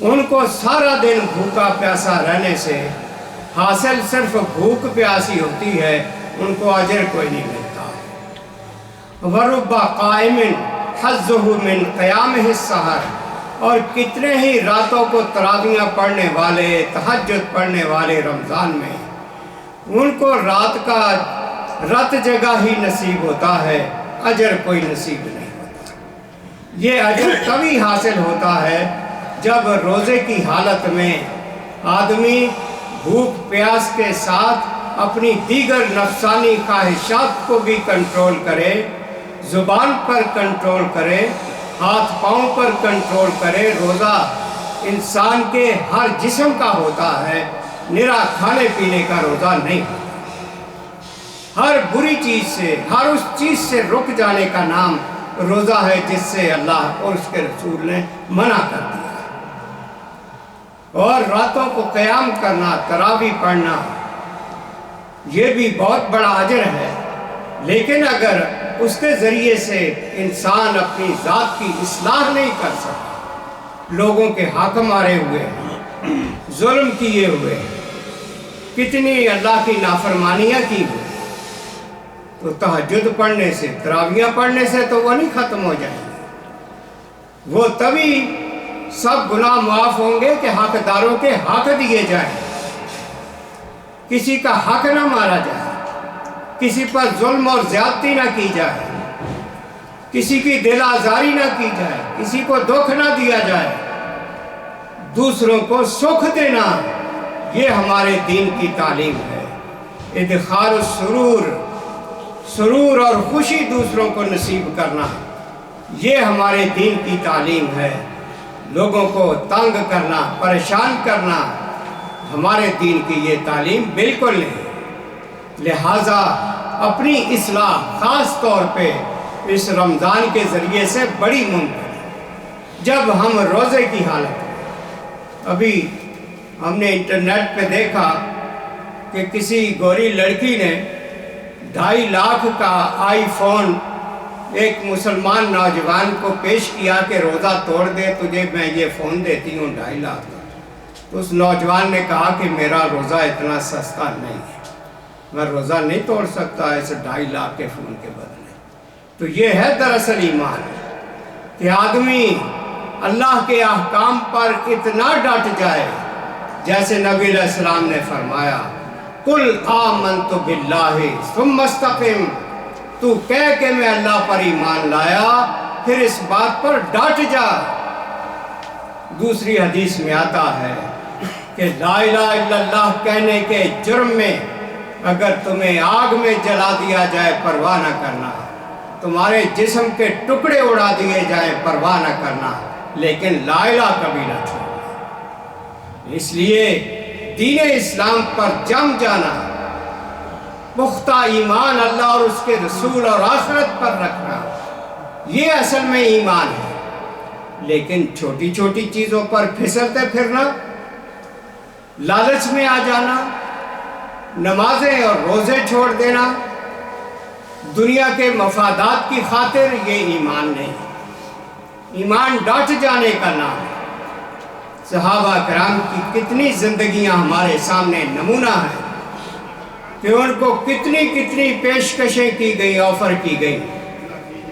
ان کو سارا دن بھوکا پیاسا رہنے سے حاصل صرف بھوک پیاسی ہوتی ہے، ان کو اجر کوئی نہیں ملتا ہے۔ وَرُبَّ قَائِمٍ حَظُّهُ مِنْ قِيَامِهِ السَّحَرِ، اور کتنے ہی راتوں کو تراویحاں پڑھنے والے، تہجد پڑھنے والے رمضان میں ان کو رات جگہ ہی نصیب ہوتا ہے، اجر کوئی نصیب نہیں ہوتا۔ یہ اجر تبھی حاصل ہوتا ہے جب روزے کی حالت میں آدمی بھوک پیاس کے ساتھ اپنی دیگر نفسانی خواہشات کو بھی کنٹرول کرے، زبان پر کنٹرول کرے، ہاتھ پاؤں پر کنٹرول کرے۔ روزہ انسان کے ہر جسم کا ہوتا ہے، نرا کھانے پینے کا روزہ نہیں ہوتا۔ ہر بری چیز سے، ہر اس چیز سے رک جانے کا نام روزہ ہے جس سے اللہ اور اس کے رسول نے منع کر دیا۔ اور راتوں کو قیام کرنا، تراویح پڑھنا، یہ بھی بہت بڑا اجر ہے، لیکن اگر اس کے ذریعے سے انسان اپنی ذات کی اصلاح نہیں کر سکتا، لوگوں کے حق مارے ہوئے، ظلم کیے ہوئے، کتنی اللہ کی نافرمانیاں کی ہوئی، تو تہجد پڑھنے سے، تراویحاں پڑھنے سے تو وہ نہیں ختم ہو جائیں گے۔ وہ تبھی سب گناہ معاف ہوں گے کہ حقداروں کے حق دیے جائیں، کسی کا حق نہ مارا جائے، کسی پر ظلم اور زیادتی نہ کی جائے، کسی کی دل آزاری نہ کی جائے، کسی کو دکھ نہ دیا جائے، دوسروں کو سکھ دینا، یہ ہمارے دین کی تعلیم ہے۔ ادخال سرور اور خوشی دوسروں کو نصیب کرنا، یہ ہمارے دین کی تعلیم ہے۔ لوگوں کو تنگ کرنا، پریشان کرنا ہمارے دین کی یہ تعلیم بالکل نہیں۔ لہٰذا اپنی اصلاح خاص طور پہ اس رمضان کے ذریعے سے بڑی ممکن ہے۔ جب ہم روزے کی حالت میں، ابھی ہم نے انٹرنیٹ پہ دیکھا کہ کسی گوری لڑکی نے 2.5 لاکھ کا آئی فون ایک مسلمان نوجوان کو پیش کیا کہ روزہ توڑ دے تجھے میں یہ فون دیتی ہوں 2.5 لاکھ کا۔ تو اس نوجوان نے کہا کہ میرا روزہ اتنا سستا نہیں ہے، میں روزہ نہیں توڑ سکتا اس 2.5 لاکھ کے فون کے بدلے۔ تو یہ ہے دراصل ایمان، کہ آدمی اللہ کے احکام پر اتنا ڈٹ جائے، جیسے نبی علیہ السلام نے فرمایا قُلْ آمَنْتُ بِاللَّهِ ثُمَّ اسْتَقِمْ، تو کہہ کہ میں اللہ پر ایمان لایا، پھر اس بات پر ڈٹ جا۔ دوسری حدیث میں آتا ہے کہ لا الہ الا اللہ کہنے کے جرم میں اگر تمہیں آگ میں جلا دیا جائے پرواہ نہ کرنا، تمہارے جسم کے ٹکڑے اڑا دیے جائیں پرواہ نہ کرنا، لیکن لا الہ کبھی نہ چھوڑنا۔ اس لیے دین اسلام پر جم جانا، پختہ ایمان اللہ اور اس کے رسول اور آخرت پر رکھنا، یہ اصل میں ایمان ہے۔ لیکن چھوٹی چھوٹی چیزوں پر پھسلتے پھرنا، لالچ میں آ جانا، نمازیں اور روزے چھوڑ دینا، دنیا کے مفادات کی خاطر، یہ ایمان نہیں۔ ایمان ڈٹ جانے کا نام ہے۔ صحابہ کرام کی کتنی زندگیاں ہمارے سامنے نمونہ ہیں کہ ان کو کتنی پیشکشیں کی گئی، آفر کی گئی،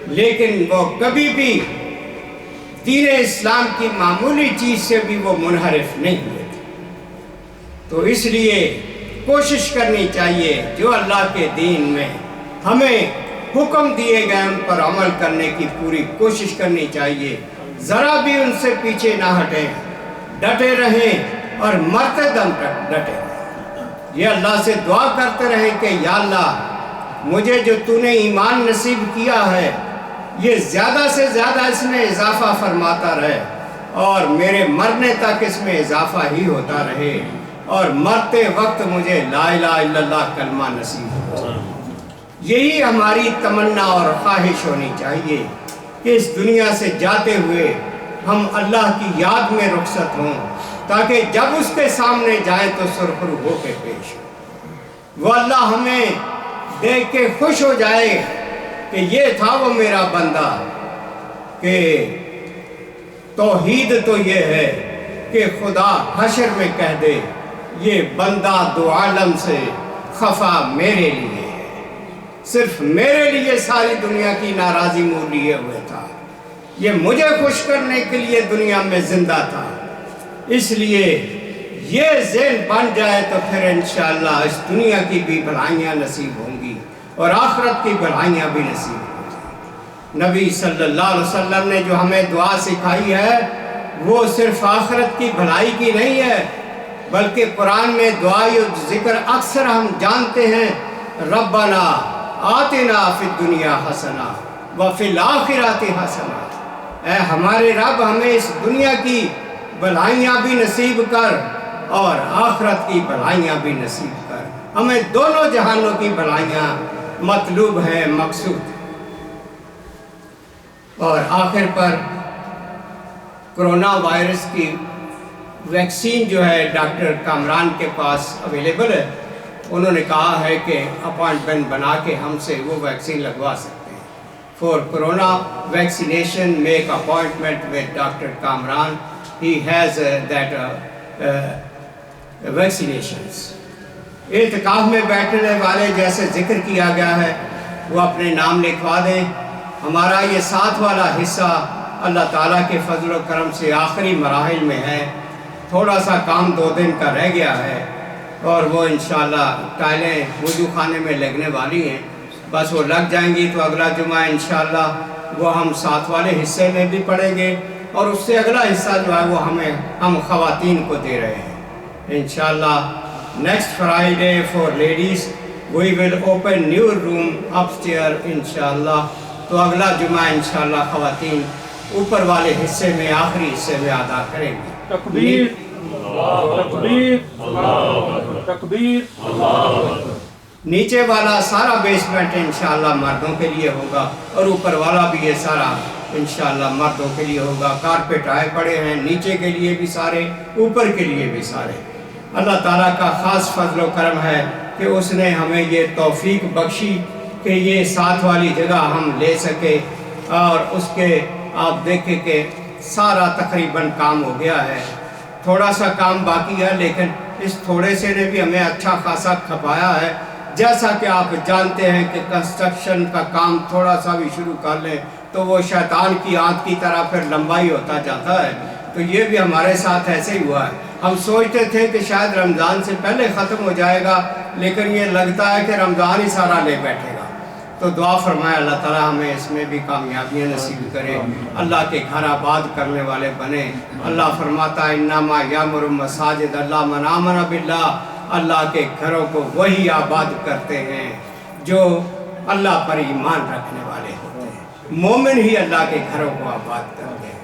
لیکن وہ کبھی بھی دین اسلام کی معمولی چیز سے بھی وہ منحرف نہیں ہوئے تھے۔ تو اس لیے کوشش کرنی چاہیے جو اللہ کے دین میں ہمیں حکم دیے گئے ان پر عمل کرنے کی پوری کوشش کرنی چاہیے، ذرا بھی ان سے پیچھے نہ ہٹیں، ڈٹے رہیں اور مرتے دم تک ڈٹے رہیں۔ یہ اللہ سے دعا کرتے رہیں کہ یا اللہ مجھے جو تو نے ایمان نصیب کیا ہے یہ زیادہ سے زیادہ اس میں اضافہ فرماتا رہے، اور میرے مرنے تک اس میں اضافہ ہی ہوتا رہے، اور مرتے وقت مجھے لا الہ الا اللہ کلمہ نصیب ہو۔ یہی ہماری تمنا اور خواہش ہونی چاہیے کہ اس دنیا سے جاتے ہوئے ہم اللہ کی یاد میں رخصت ہوں، تاکہ جب اس کے سامنے جائیں تو سرخرو ہو کے پیش ہوں۔ وہ اللہ ہمیں دیکھ کے خوش ہو جائے کہ یہ تھا وہ میرا بندہ، کہ توحید تو یہ ہے کہ خدا حشر میں کہہ دے یہ بندہ دو عالم سے خفا میرے لیے ہے، صرف میرے لیے ساری دنیا کی ناراضی مول لیے ہوئے تھا، یہ مجھے خوش کرنے کے لیے دنیا میں زندہ تھا۔ اس لیے یہ ذہن بن جائے تو پھر انشاءاللہ اس دنیا کی بھی بھلائیاں نصیب ہوں گی اور آخرت کی بھلائیاں بھی نصیب ہوں گی۔ نبی صلی اللہ علیہ وسلم نے جو ہمیں دعا سکھائی ہے وہ صرف آخرت کی بھلائی کی نہیں ہے، بلکہ قرآن میں دعائی ذکر اکثر ہم جانتے ہیں، ربنا آتنا فی الدنیا حسنہ وفی الآخرۃ حسنہ، اے ہمارے رب ہمیں اس دنیا کی بھلائیاں بھی نصیب کر اور آخرت کی بھلائیاں بھی نصیب کر، ہمیں دونوں جہانوں کی بھلائیاں مطلوب ہیں، مقصود۔ اور آخر پر کرونا وائرس کی ویکسین جو ہے ڈاکٹر کامران کے پاس اویلیبل ہے، انہوں نے کہا ہے کہ اپائنٹمنٹ بنا کے ہم سے وہ ویکسین لگوا سکتے ہیں۔ For corona vaccination make appointment with doctor Kamran, he has that vaccinations. اعتکاف میں بیٹھنے والے جیسے ذکر کیا گیا ہے وہ اپنے نام لکھوا دیں۔ ہمارا یہ 7 والا حصہ اللہ تعالیٰ کے فضل و کرم سے آخری مراحل میں ہے، تھوڑا سا کام 2 دن کا رہ گیا ہے اور وہ انشاءاللہ ٹائلیں وضو خانے میں لگنے والی ہیں، بس وہ لگ جائیں گی تو اگلا جمعہ انشاءاللہ وہ ہم 7 والے حصے میں بھی پڑھیں گے اور اس سے اگلا حصہ جو ہے وہ ہم خواتین کو دے رہے ہیں انشاءاللہ۔ Next Friday for ladies we will open new room upstair انشاءاللہ، تو اگلا جمعہ انشاءاللہ خواتین اوپر والے حصے میں آخری حصے میں ادا کریں گی۔ تکبیر تکبیر تکبیر۔ نیچے والا سارا بیسمنٹ انشاءاللہ مردوں کے لیے ہوگا اور اوپر والا بھی یہ سارا انشاءاللہ مردوں کے لیے ہوگا۔ کارپیٹ آئے پڑے ہیں نیچے کے لیے بھی سارے، اوپر کے لیے بھی سارے۔ اللہ تعالیٰ کا خاص فضل و کرم ہے کہ اس نے ہمیں یہ توفیق بخشی کہ یہ 7 والی جگہ ہم لے سکے، اور اس کے آپ دیکھیں کہ سارا تقریباً کام ہو گیا ہے، تھوڑا سا کام باقی ہے لیکن اس تھوڑے سے نے بھی ہمیں اچھا خاصا کھپایا ہے۔ جیسا کہ آپ جانتے ہیں کہ کنسٹرکشن کا کام تھوڑا سا بھی شروع کر لیں تو وہ شیطان کی آنت کی طرح پھر لمبائی ہوتا جاتا ہے، تو یہ بھی ہمارے ساتھ ایسے ہی ہوا ہے۔ ہم سوچتے تھے کہ شاید رمضان سے پہلے ختم ہو جائے گا، لیکن یہ لگتا ہے کہ رمضان ہی سارا لے بیٹھے گا، تو دعا فرمائے اللہ تعالیٰ ہمیں اس میں بھی کامیابیاں نصیب کرے، اللہ کے گھر آباد کرنے والے بنے۔ اللہ فرماتا ہے انما یامر مساجد اللہ من آمن باللہ، اللہ کے گھروں کو وہی آباد کرتے ہیں جو اللہ پر ایمان رکھنے والے ہوتے ہیں، مومن ہی اللہ کے گھروں کو آباد کرتے ہیں۔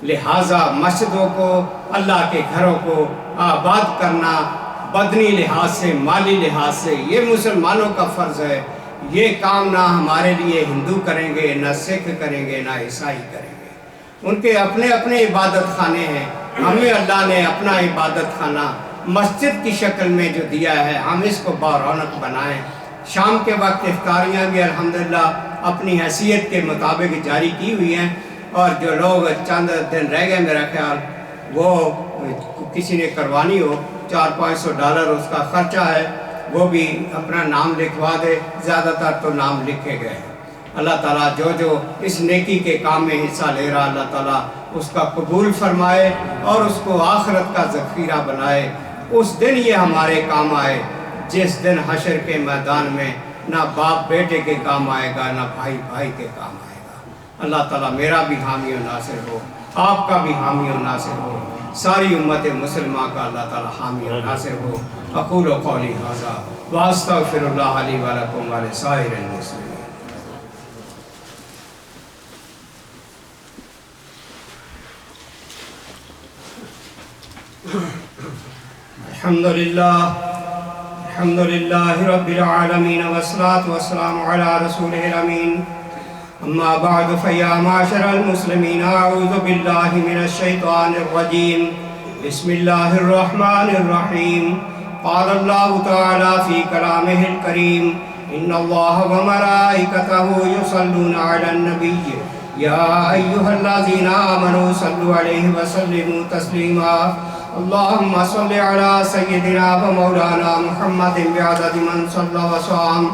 لہٰذا مسجدوں کو، اللہ کے گھروں کو آباد کرنا بدنی لحاظ سے، مالی لحاظ سے یہ مسلمانوں کا فرض ہے۔ یہ کام نہ ہمارے لیے ہندو کریں گے، نہ سکھ کریں گے، نہ عیسائی کریں گے، ان کے اپنے اپنے عبادت خانے ہیں۔ ہمیں اللہ نے اپنا عبادت خانہ مسجد کی شکل میں جو دیا ہے، ہم اس کو بارونق بنائیں۔ شام کے وقت افطاریاں بھی الحمدللہ اپنی حیثیت کے مطابق جاری کی ہوئی ہیں، اور جو لوگ چند دن رہ گئے میرا خیال وہ کسی نے کروانی ہو، $400-500 اس کا خرچہ ہے، وہ بھی اپنا نام لکھوا دے، زیادہ تر تو نام لکھے گئے ہیں۔ اللہ تعالیٰ جو اس نیکی کے کام میں حصہ لے رہا، اللہ تعالیٰ اس کا قبول فرمائے اور اس کو آخرت کا ذخیرہ بنائے۔ اس دن یہ ہمارے کام آئے جس دن حشر کے میدان میں نہ باپ بیٹے کے کام آئے گا، نہ بھائی بھائی کے کام آئے گا۔ اللہ تعالیٰ میرا بھی حامی و ناصر ہو، آپ کا بھی حامی و ناصر ہو، ساری امت مسلمہ کا اللہ تعالیٰ حامی و ناصر ہو۔ اقول قولی ھذا واستغفر اللہ لی ولکم ولسائر المسلمین۔ الحمد للہ رب العالمین والصلاة والسلام علی رسولہ الامین، اما بعد فیا معاشر المسلمین اعوذ باللہ من الشیطان الرجیم، بسم اللہ الرحمن الرحیم۔ قال اللہ تعالی فی کلامہ الکریم، ان اللہ وملائکتہ یصلون علی النبی یا ایھا الذین آمنوا صلوا علیہ وسلموا تسلیما۔ اللهم صل على سيدنا ومولانا محمد بعدد من صلى وصام.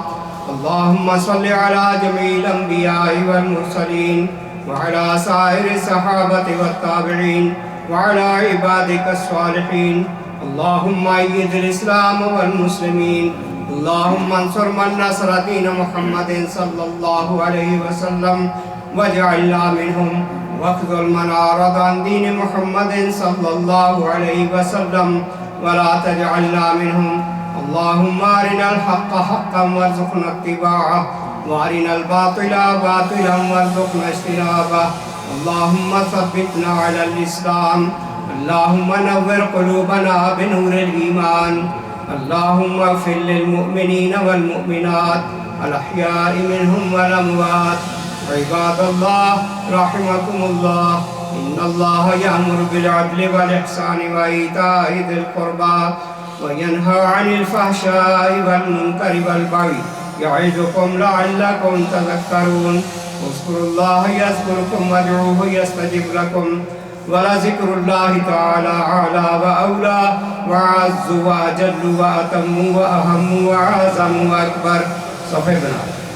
اللهم صل على جميع الأنبياء والمرسلين وعلى سائر الصحابة والتابعين وعلى عبادك الصالحين. اللهم أيد الإسلام والمسلمين. اللهم انصر من نصر دين محمد صلى الله عليه وسلم واجعلنا منهم، واخذل من أعرض عن دين محمد صلى الله عليه وسلم ولا تجعلنا منهم. اللهم أرنا الحق حقا وارزقنا اتباعه، وأرنا الباطل باطلا وارزقنا اجتنابه. اللهم ثبتنا على الإسلام. اللهم نور قلوبنا بنور الإيمان. اللهم اغفر للمؤمنين والمؤمنات الأحياء منهم والأموات. عباد الله رحمكم الله، إن الله يأمر بالعدل والإحسان وإيتاء ذي القربى وينهى عن الفحشاء والمنكر والبغي يعظكم لعلكم تذكرون. اذكروا الله يذكركم وادعوه يستجب لكم، ولذكر الله تعالى أعلى وأولى وأعز وأجل وأتم وأهم وأعظم وأكبر. صفحہ بنا